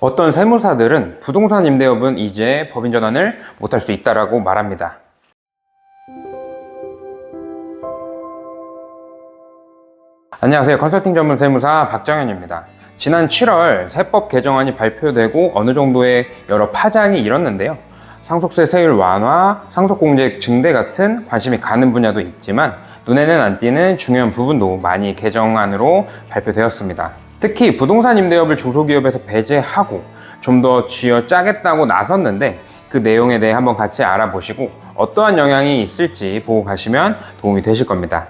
어떤 세무사들은 부동산 임대업은 이제 법인 전환을 못할 수 있다라고 말합니다. 안녕하세요. 컨설팅 전문 세무사 박정현입니다. 지난 7월 세법 개정안이 발표되고 어느 정도의 여러 파장이 일었는데요. 상속세 세율 완화, 상속공제액 증대 같은 관심이 가는 분야도 있지만 눈에는 안 띄는 중요한 부분도 많이 개정안으로 발표되었습니다. 특히 부동산 임대업을 중소기업에서 배제하고 좀 더 쥐어짜겠다고 나섰는데 그 내용에 대해 한번 같이 알아보시고 어떠한 영향이 있을지 보고 가시면 도움이 되실 겁니다.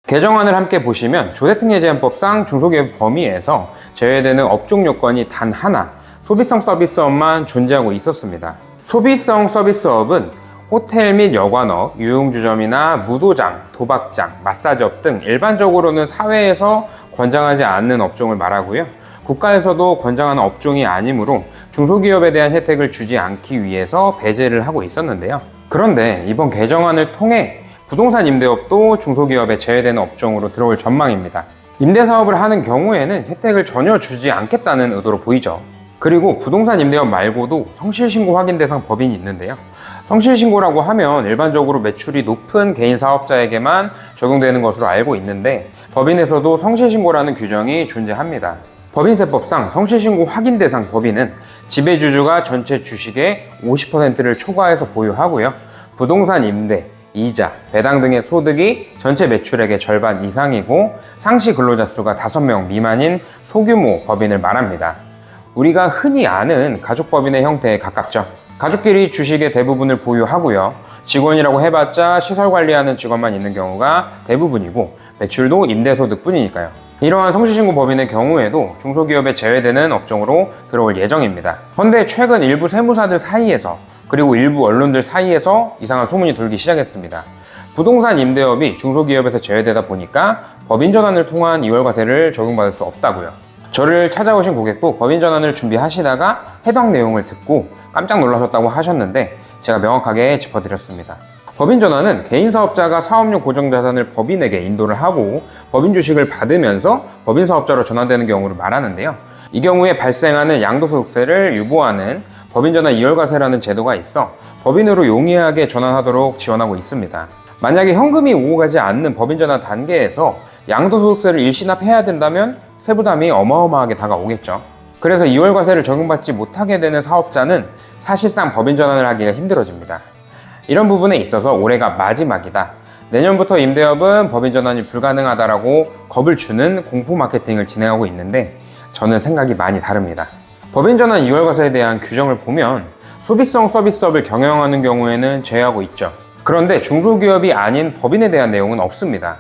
개정안을 함께 보시면 조세특례제한법상 중소기업 범위에서 제외되는 업종 요건이 단 하나, 소비성 서비스업만 존재하고 있었습니다. 소비성 서비스업은 호텔 및 여관업, 유흥주점이나 무도장, 도박장, 마사지업 등 일반적으로는 사회에서 권장하지 않는 업종을 말하고요. 국가에서도 권장하는 업종이 아니므로 중소기업에 대한 혜택을 주지 않기 위해서 배제를 하고 있었는데요. 그런데 이번 개정안을 통해 부동산 임대업도 중소기업에 제외되는 업종으로 들어올 전망입니다. 임대사업을 하는 경우에는 혜택을 전혀 주지 않겠다는 의도로 보이죠. 그리고 부동산 임대업 말고도 성실신고 확인 대상 법인이 있는데요. 성실신고라고 하면 일반적으로 매출이 높은 개인 사업자에게만 적용되는 것으로 알고 있는데 법인에서도 성실신고라는 규정이 존재합니다. 법인세법상 성실신고 확인 대상 법인은 지배주주가 전체 주식의 50%를 초과해서 보유하고요. 부동산 임대, 이자, 배당 등의 소득이 전체 매출액의 절반 이상이고 상시 근로자 수가 5명 미만인 소규모 법인을 말합니다. 우리가 흔히 아는 가족법인의 형태에 가깝죠. 가족끼리 주식의 대부분을 보유하고요. 직원이라고 해봤자 시설 관리하는 직원만 있는 경우가 대부분이고 매출도 임대소득 뿐이니까요. 이러한 성실신고 법인의 경우에도 중소기업에 제외되는 업종으로 들어올 예정입니다. 그런데 최근 일부 세무사들 사이에서 그리고 일부 언론들 사이에서 이상한 소문이 돌기 시작했습니다. 부동산 임대업이 중소기업에서 제외되다 보니까 법인 전환을 통한 이월과세를 적용받을 수 없다고요. 저를 찾아오신 고객도 법인 전환을 준비하시다가 해당 내용을 듣고 깜짝 놀라셨다고 하셨는데 제가 명확하게 짚어드렸습니다. 법인 전환은 개인 사업자가 사업용 고정자산을 법인에게 인도를 하고 법인 주식을 받으면서 법인 사업자로 전환되는 경우를 말하는데요. 이 경우에 발생하는 양도소득세를 유보하는 법인 전환 이월과세라는 제도가 있어 법인으로 용이하게 전환하도록 지원하고 있습니다. 만약에 현금이 오고 가지 않는 법인 전환 단계에서 양도소득세를 일시납해야 된다면 세부담이 어마어마하게 다가오겠죠. 그래서 이월과세를 적용받지 못하게 되는 사업자는 사실상 법인 전환을 하기가 힘들어집니다. 이런 부분에 있어서 올해가 마지막이다. 내년부터 임대업은 법인 전환이 불가능하다라고 겁을 주는 공포 마케팅을 진행하고 있는데 저는 생각이 많이 다릅니다. 법인 전환 이월과세에 대한 규정을 보면 소비성 서비스업을 경영하는 경우에는 제외하고 있죠. 그런데 중소기업이 아닌 법인에 대한 내용은 없습니다.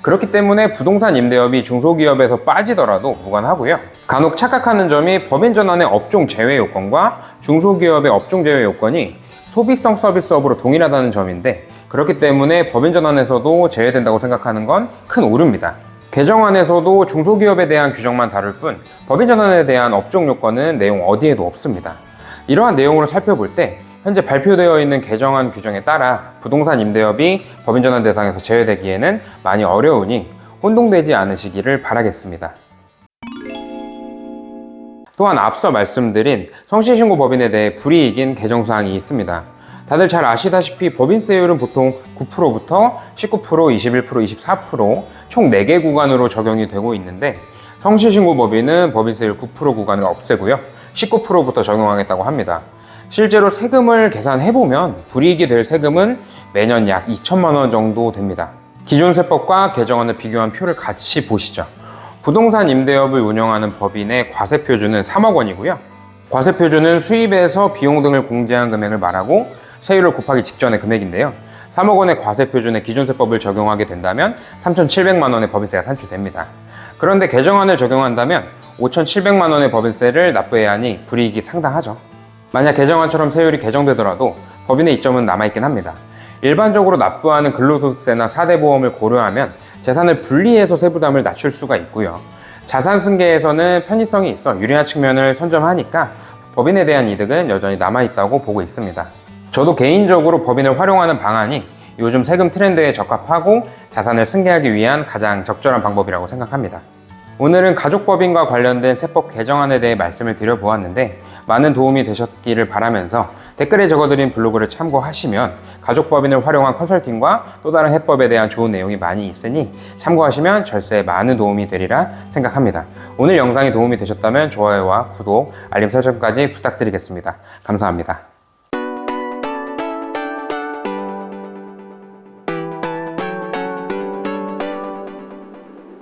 그렇기 때문에 부동산 임대업이 중소기업에서 빠지더라도 무관하고요. 간혹 착각하는 점이 법인 전환의 업종 제외 요건과 중소기업의 업종 제외 요건이 소비성 서비스업으로 동일하다는 점인데 그렇기 때문에 법인 전환에서도 제외된다고 생각하는 건 큰 오류입니다. 개정안에서도 중소기업에 대한 규정만 다룰 뿐 법인 전환에 대한 업종 요건은 내용 어디에도 없습니다. 이러한 내용으로 살펴볼 때 현재 발표되어 있는 개정안 규정에 따라 부동산 임대업이 법인 전환 대상에서 제외되기에는 많이 어려우니 혼동되지 않으시기를 바라겠습니다. 또한 앞서 말씀드린 성실신고 법인에 대해 불이익인 개정사항이 있습니다. 다들 잘 아시다시피 법인세율은 보통 9%부터 19%, 21%, 24% 총 4개 구간으로 적용이 되고 있는데 성실신고 법인은 법인세율 9% 구간을 없애고요. 19%부터 적용하겠다고 합니다. 실제로 세금을 계산해보면 불이익이 될 세금은 매년 약 2천만 원 정도 됩니다. 기존 세법과 개정안을 비교한 표를 같이 보시죠. 부동산 임대업을 운영하는 법인의 과세표준은 3억 원이고요. 과세표준은 수입에서 비용 등을 공제한 금액을 말하고 세율을 곱하기 직전의 금액인데요. 3억 원의 과세표준의 기존 세법을 적용하게 된다면 3,700만 원의 법인세가 산출됩니다. 그런데 개정안을 적용한다면 5,700만 원의 법인세를 납부해야 하니 불이익이 상당하죠. 만약 개정안처럼 세율이 개정되더라도 법인의 이점은 남아있긴 합니다. 일반적으로 납부하는 근로소득세나 4대 보험을 고려하면 재산을 분리해서 세부담을 낮출 수가 있고요. 자산 승계에서는 편의성이 있어 유리한 측면을 선점하니까 법인에 대한 이득은 여전히 남아있다고 보고 있습니다. 저도 개인적으로 법인을 활용하는 방안이 요즘 세금 트렌드에 적합하고 자산을 승계하기 위한 가장 적절한 방법이라고 생각합니다. 오늘은 가족법인과 관련된 세법 개정안에 대해 말씀을 드려보았는데 많은 도움이 되셨기를 바라면서 댓글에 적어드린 블로그를 참고하시면 가족법인을 활용한 컨설팅과 또 다른 해법에 대한 좋은 내용이 많이 있으니 참고하시면 절세에 많은 도움이 되리라 생각합니다. 오늘 영상이 도움이 되셨다면 좋아요와 구독, 알림 설정까지 부탁드리겠습니다. 감사합니다.